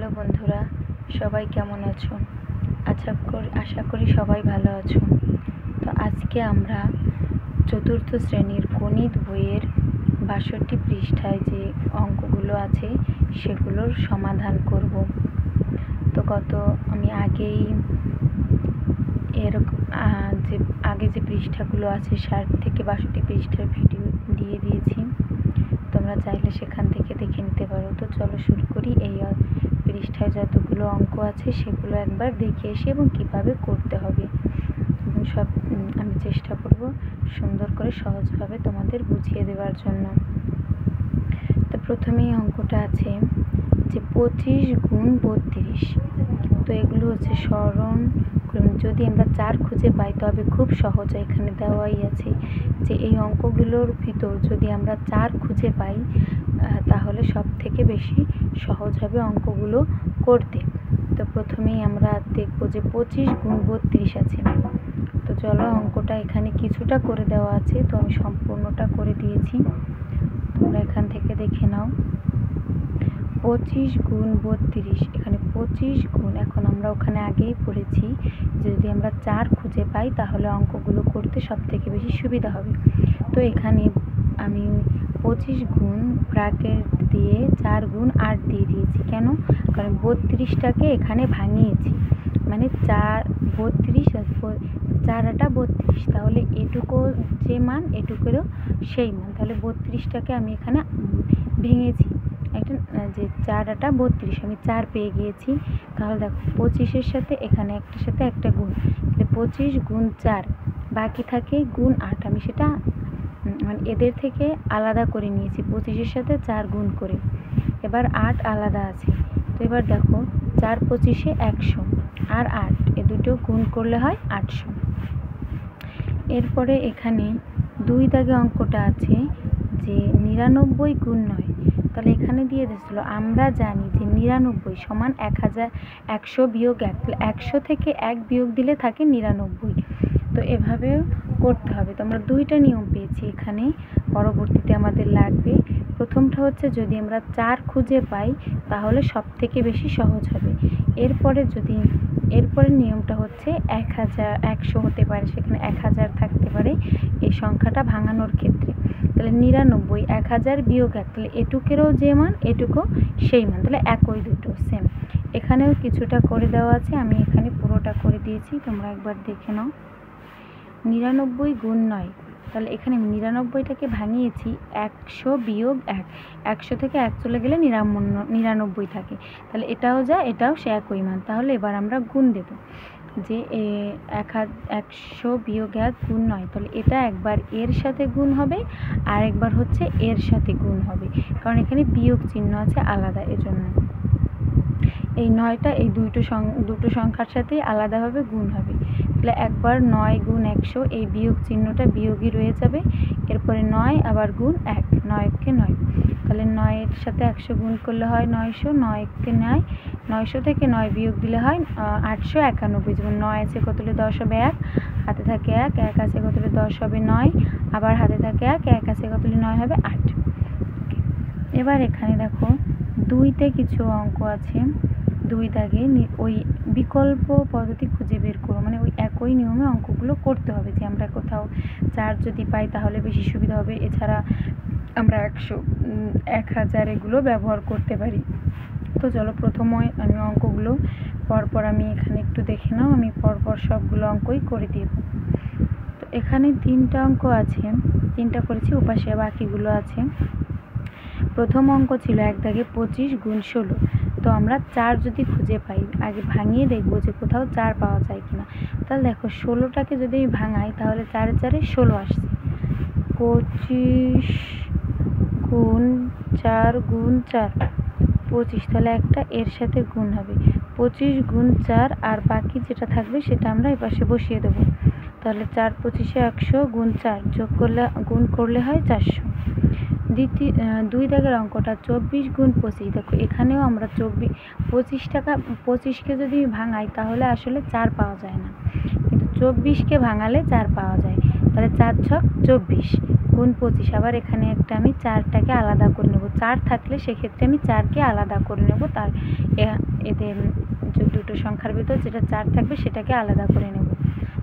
Hello বন্ধুরা, সবাই কেমন আছো? আশা করি সবাই ভালো আছো। তো আজকে আমরা চতুর্থ শ্রেণীর গণিত বইয়ের ৬২ পৃষ্ঠায় যে অঙ্কগুলো আছে সেগুলোর সমাধান করব। তো আমি আগেই এরকম যে পৃষ্ঠাগুলো আছে ৬০ থেকে ৬২ পৃষ্ঠার ভিডিও দিয়ে দিয়েছি, তোমরা চাইলে সেখান থেকে দেখে নিতে পারো। তো চলো শুরু করি। এই পৃষ্ঠায় যতগুলো অঙ্ক আছে সেগুলো একবার দেখে এসে এবং কীভাবে করতে হবে এবং সব আমি চেষ্টা করব সুন্দর করে সহজভাবে তোমাদের বুঝিয়ে দেওয়ার জন্য। তো প্রথমেই অঙ্কটা আছে যে 25 গুণ 32। তো এগুলো হচ্ছে স্মরণ যদি আমরা 4 খুঁজে পাই তবে খুব সহজ। এখানে দেওয়াই আছে যে এই অঙ্কগুলোর ভিতর যদি আমরা 4 খুঁজে পাই তাহলে সব থেকে বেশি সহজ হবে অঙ্কগুলো করতে। তো প্রথমেই আমরা দেখব যে 25 গুণ 32 আছে। তো চলো, অঙ্কটা এখানে কিছুটা করে দেওয়া আছে, তো আমি সম্পূর্ণটা করে দিয়েছি, তোমরা এখান থেকে দেখে নাও। 25 গুণ 32, এখানে 25 গুণ, এখন আমরা ওখানে আগেই পড়েছি যদি আমরা 4 খুঁজে পাই তাহলে অঙ্কগুলো করতে সব থেকে বেশি সুবিধা হবে। তো এখানে আমি 25 গুণ ব্র্যাকেট দিয়ে 4 গুণ 8 দিয়ে দিয়েছি। কেন? কারণ 32টাকে এখানে ভাঙিয়েছি, মানে 4 32 4 আটা 32, তাহলে এটুকু যে মান এটুকুরও সেই মান, তাহলে 32টাকে আমি এখানে ভেঙেছি। একটা যে 4 আটা 32, আমি 4 পেয়ে গিয়েছি। তাহলে দেখো 25-এর সাথে এখানে একটার সাথে একটা গুণ, তাহলে 25 গুণ 4, বাকি থাকে গুণ 8, আমি সেটা মানে এদের থেকে আলাদা করে নিয়েছি 25-এর সাথে 4 গুণ করে। এবার 8 আলাদা আছে। তো এবার দেখো 4 25-এ 100 আর 8 এ দুটো গুণ করলে হয় 800। এরপরে এখানে 2 দাগে অঙ্কটা আছে যে 99 গুণ 9। তাহলে এখানে দিয়ে দিয়েছিল, আমরা জানি যে 99 সমান 100 বিয়োগ 1, তাহলে 100 থেকে 1 বিয়োগ দিলে থাকে 99। তো এভাবেও করতে হবে। তো আমরা 2টা নিয়ম পেয়েছি এখানে, পরবর্তীতে আমাদের লাগবে। প্রথমটা হচ্ছে যদি আমরা 4 খুঁজে পাই তাহলে সব থেকে বেশি সহজ হবে। এরপরে নিয়মটা হচ্ছে 100 হতে পারে, সেখানে 1000 থাকতে পারে এই সংখ্যাটা ভাঙানোর ক্ষেত্রে। তাহলে 99 1000 বিয়োগ 1, তাহলে এটুকেরও যে মান এটুকু সেই মান, তাহলে একই, দুটো সেম। এখানেও কিছুটা করে দেওয়া আছে, আমি এখানে পুরোটা করে দিয়েছি, তোমরা একবার দেখে নাও। 99 গুণ 9, তাহলে এখানে 99টাকে ভাঙিয়েছি 100 বিয়োগ 1, 100 থেকে 1 চলে গেলে 99 থাকে, তাহলে এটাও যা এটাও সে একই মান। তাহলে এবার আমরা গুণ দেব যে 100 বিয়োগ 1 গুণ 9, তাহলে এটা একবার এর সাথে গুণ হবে আর একবার হচ্ছে এর সাথে গুণ হবে, কারণ এখানে বিয়োগ চিহ্ন আছে আলাদা, এজন্য এই 9টা এই দুটো সংখ্যার সাথেই আলাদাভাবে গুণ হবে। তাহলে একবার 9 গুণ 100, এই বিয়োগ চিহ্নটা বিয়োগই রয়ে যাবে। এরপরে 9 আবার গুণ 1, 9কে 9, তাহলে 9-এর সাথে 100 গুণ করলে হয় 900, 9কে 9, 900 থেকে 9 বিয়োগ দিলে হয় 891। যেমন 9 আছে কত হলে 10 হবে 1, হাতে থাকে 1, 1 আছে কত হলে 10 হবে 9, আবার হাতে থাকে 1, 1 আছে কত হলে 9 হবে 8। এবার এখানে দেখো 2তে কিছু অঙ্ক আছে, 2 দাগে ওই বিকল্প পদ্ধতি খুঁজে বের করো, মানে ওই একই নিয়মে অঙ্কগুলো করতে হবে যে আমরা কোথাও 4 যদি পাই তাহলে বেশি সুবিধা হবে, এছাড়া আমরা 100 1000 এগুলো ব্যবহার করতে পারি। তো চলো প্রথমে আমি অঙ্কগুলো পরপর আমি এখানে একটু দেখে নাও, আমি পরপর সবগুলো অঙ্কই করে দেব। তো এখানে 3টা অঙ্ক আছে, 3টা করেছি, ওপাশে বাকিগুলো আছে। প্রথম অঙ্ক ছিল 1 দাগে 25 গুণ 16। তো আমরা 4 যদি খুঁজে পাই, আগে ভাঙিয়ে দেখব যে কোথাও 4 পাওয়া যায় কিনা। তাহলে দেখো 16টাকে যদি আমি ভাঙাই তাহলে 4 4 16 আসছে। 25 গুণ 4 গুণ 4 25, তাহলে একটা এর সাথে গুণ হবে 25 গুণ 4, আর বাকি যেটা থাকবে সেটা আমরা এই পাশে বসিয়ে দেবো। তাহলে 4 25-এ 100 গুণ 4 গুণ করলে হয় 400। 2 দাগের অঙ্কটা 24 গুণ 25। দেখো এখানেও আমরা 25কে যদি ভাঙাই তাহলে আসলে 4 পাওয়া যায় না, কিন্তু 24কে ভাঙালে 4 পাওয়া যায়। তাহলে 4 ছক 24, গুণ 25, আবার এখানে একটা আমি 4টাকে আলাদা করে নেব, 4 থাকলে সেক্ষেত্রে আমি 4কে আলাদা করে নেব, তার এদের দুটো সংখ্যার ভিতর যেটা 4 থাকবে সেটাকে আলাদা করে নেব।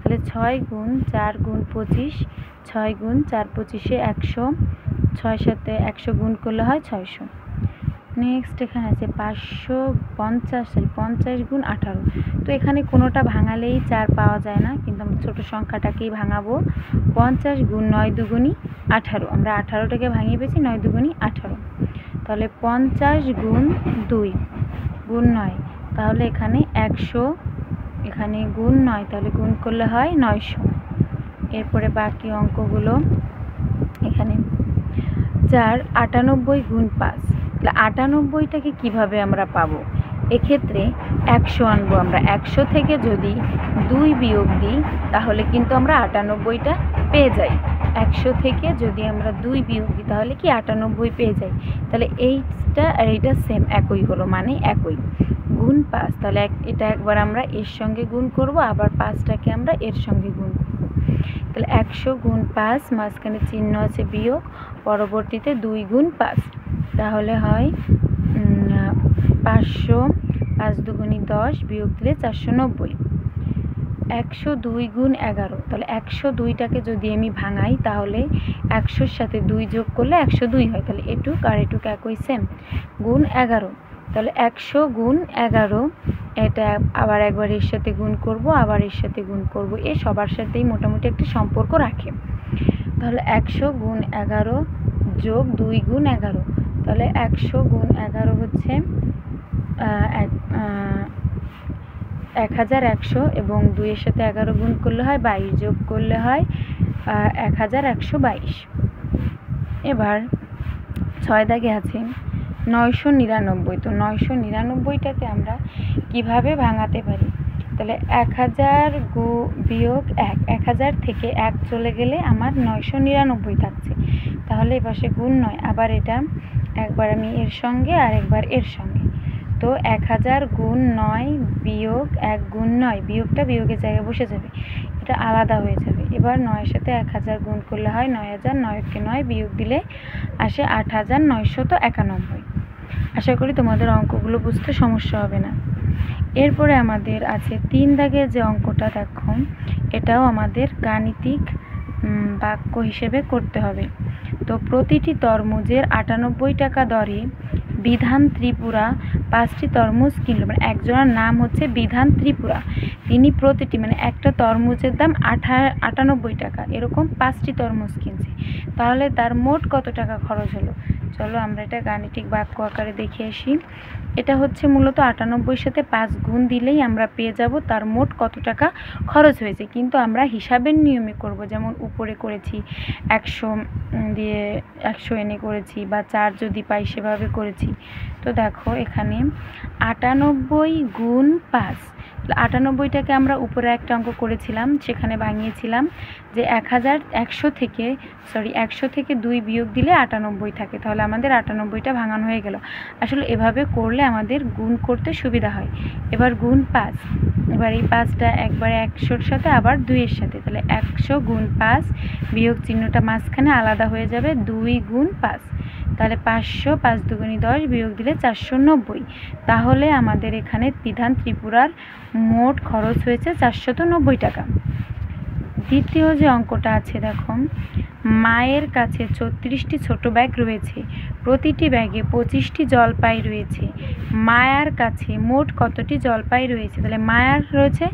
তাহলে 6 গুণ 4 গুণ 25, 6 গুণ 4 25-এ 100, 6 সাথে 100 গুণ করলে হয় 600। নেক্সট এখানে আছে 50 গুণ 18। তো এখানে কোনোটা ভাঙালেই 4 পাওয়া যায় না, কিন্তু আমরা ছোটো সংখ্যাটাকেই ভাঙাবো। 50 গুণ 9 দুগুণী 18, আমরা 18টাকে ভাঙিয়ে পেয়েছি, 9 দুগুণী 18। তাহলে 50 গুণ 2 গুণ 9, তাহলে এখানে 100, এখানে গুণ 9, তাহলে গুণ করলে হয় 900। এরপরে বাকি অঙ্কগুলো এখানে 4 98 গুণ 5, তাহলে 98টাকে কীভাবে আমরা পাবো? এক্ষেত্রে 100 আনবো আমরা, 100 থেকে যদি 2 বিয়োগ দিই তাহলে কিন্তু আমরা 98টা পেয়ে যাই। 100 থেকে যদি আমরা 2 বিয়োগ দিই তাহলে কি 98 পেয়ে যাই। তাহলে এইটা আর এইটা সেম, একই হলো, মানে একই। গুণ 5, তাহলে এটা একবার আমরা এর সঙ্গে গুণ করব, আবার 5টাকে আমরা এর সঙ্গে গুণ করব। তাহলে 100 গুণ 5, মাঝখানে চিহ্ন আছে বিয়োগ, পরবর্তীতে 2 গুণ 5, তাহলে হয় 500, 5 দুগুণী 10, বিয়োগ দিলে 490। 102 গুণ 11, তাহলে 102টাকে যদি আমি ভাঙাই তাহলে 100-র সাথে 2 যোগ করলে 102 হয়, তাহলে এটুক আর এটুক একই সেম। গুণ 11, তাহলে 100 গুণ 11, এটা আবার একবার এর সাথে গুণ করব, আবার এর সাথে গুণ করব, এ সবার সাথেই মোটামুটি একটা সম্পর্ক রাখে। তাহলে 100 গুণ 11 যোগ 2 গুণ 11, তাহলে 100 গুণ 11 হচ্ছে 1100, এবং 2 এর সাথে 11 গুণ করলে হয় 22, যোগ করলে হয় 1122। এবার 6 দাগে আছে 999, তো 999টাকে আমরা কিভাবে ভাঙাতে পারি? তাহলে 1000 বিয়োগ 1, 1000 থেকে 1 চলে গেলে আমার 999 থাকছে, তাহলে এপাশে গুণ 9, আবার এটা একবার আমি এর সঙ্গে আর একবার এর সঙ্গে। তো 1000 গুণ 9 বিয়োগ 1 গুণ 9, বিয়োগটা বিয়োগের জায়গায় বসে যাবে, এটা আলাদা হয়ে যাবে। এবার 9-এর সাথে 1000 গুণ করলে হয় 9000, 9কে 9 বিয়োগ দিলে আসে 8991। আশা করি তোমাদের অঙ্কগুলো বুঝতে সমস্যা হবে না। এরপরে আমাদের আছে 3 দাগের যে অঙ্কটা, দেখো এটাও আমাদের গাণিতিক বাক্য হিসেবে করতে হবে। তো প্রতিটি তরমুজের 98 টাকা দরে বিধান ত্রিপুরা 5টি তরমুজ কিনল, মানে একজনের নাম হচ্ছে বিধান ত্রিপুরা, তিনি প্রতিটি, মানে একটা তরমুজের দাম 98 টাকা, এরকম 5টি তরমুজ কিনছে, তাহলে তার মোট কত টাকা খরচ হলো? চলো আমরা এটা গাণিতিক বাক্য আকারে দেখে আসি। এটা হচ্ছে মূলত 98-র সাথে 5 গুণ দিলেই আমরা পেয়ে যাব তার মোট কত টাকা খরচ হয়েছে, কিন্তু আমরা হিসাবের নিয়মে করব, যেমন উপরে করেছি 100 দিয়ে 100 এনে করেছি, বা 4 যদি পাই সেভাবে করেছি। তো দেখো এখানে 98 গুণ 5, 98টাকে আমরা উপরে একটা অঙ্ক করেছিলাম, সেখানে ভাঙিয়েছিলাম যে 100 থেকে 2 বিয়োগ দিলে 98 থাকে, তাহলে আমাদের 98টা ভাঙানো হয়ে গেল। আসলে এভাবে করলে আমাদের গুণ করতে সুবিধা হয়। এবার গুণ 5, এবার এই 5টা একবারে 100-র সাথে আবার 2-এর সাথে, তাহলে 100 গুণ 5, বিয়োগ চিহ্নটা মাঝখানে আলাদা হয়ে যাবে, 2 গুণ 5, তাহলে 500, 5 দুগুণী 10, বিয়োগ দিলে 490। তাহলে আমাদের এখানে বিধান ত্রিপুরার মোট খরচ হয়েছে 490 টাকা। দ্বিতীয় যে অঙ্কটা আছে, দেখো মায়ের কাছে 36টি ছোট ব্যাগ রয়েছে, প্রতিটি ব্যাগে 25টি জলপাই রয়েছে, মায়ার কাছে মোট কতটি জলপাই রয়েছে? তাহলে মায়ার রয়েছে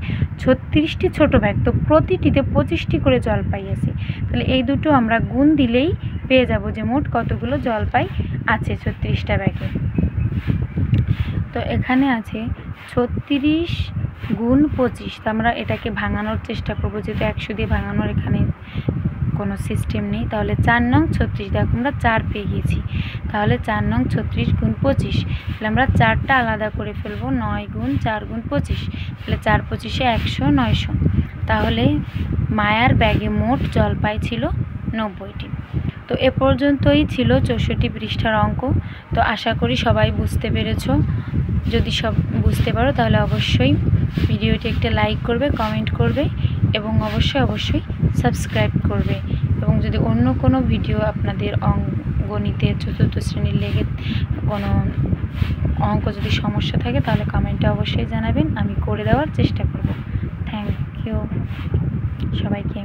36টি ছোট ব্যাগ, তো প্রতিটিতে 25টি করে জলপাই আছে, তাহলে এই দুটো আমরা গুণ দিলেই পেয়ে যাব যে মোট কতগুলো জলপাই আছে 36টা ব্যাগে। তো এখানে আছে 36 গুণ 25, তো আমরা এটাকে ভাঙানোর চেষ্টা করবো, যেহেতু 100 দিয়ে ভাঙানোর এখানে কোনো সিস্টেম নেই। তাহলে 4 নং 36, দেখো আমরা 4 পেয়ে গেছি, তাহলে 4 নং 36 গুণ 25, তাহলে আমরা 4টা আলাদা করে ফেলবো, 9 গুণ 4 গুণ 25, তাহলে 4 25-এ 100, 900। তাহলে মায়ার ব্যাগে মোট জলপাই ছিল 90টি। তো এ পর্যন্তই ছিল 64 পৃষ্ঠার অঙ্ক। তো আশা করি সবাই বুঝতে পেরেছো। যদি সব বুঝতে পারো তাহলে অবশ্যই ভিডিওটি একটা লাইক করবে, কমেন্ট করবে, এবং অবশ্যই সাবস্ক্রাইব করবে। এবং যদি অন্য কোনো ভিডিও আপনাদের গণিতের চতুর্থ শ্রেণীর লেগে কোনো অঙ্ক যদি সমস্যা থাকে তাহলে কমেন্টে অবশ্যই জানাবেন, আমি করে দেওয়ার চেষ্টা করব। থ্যাংক ইউ সবাইকে।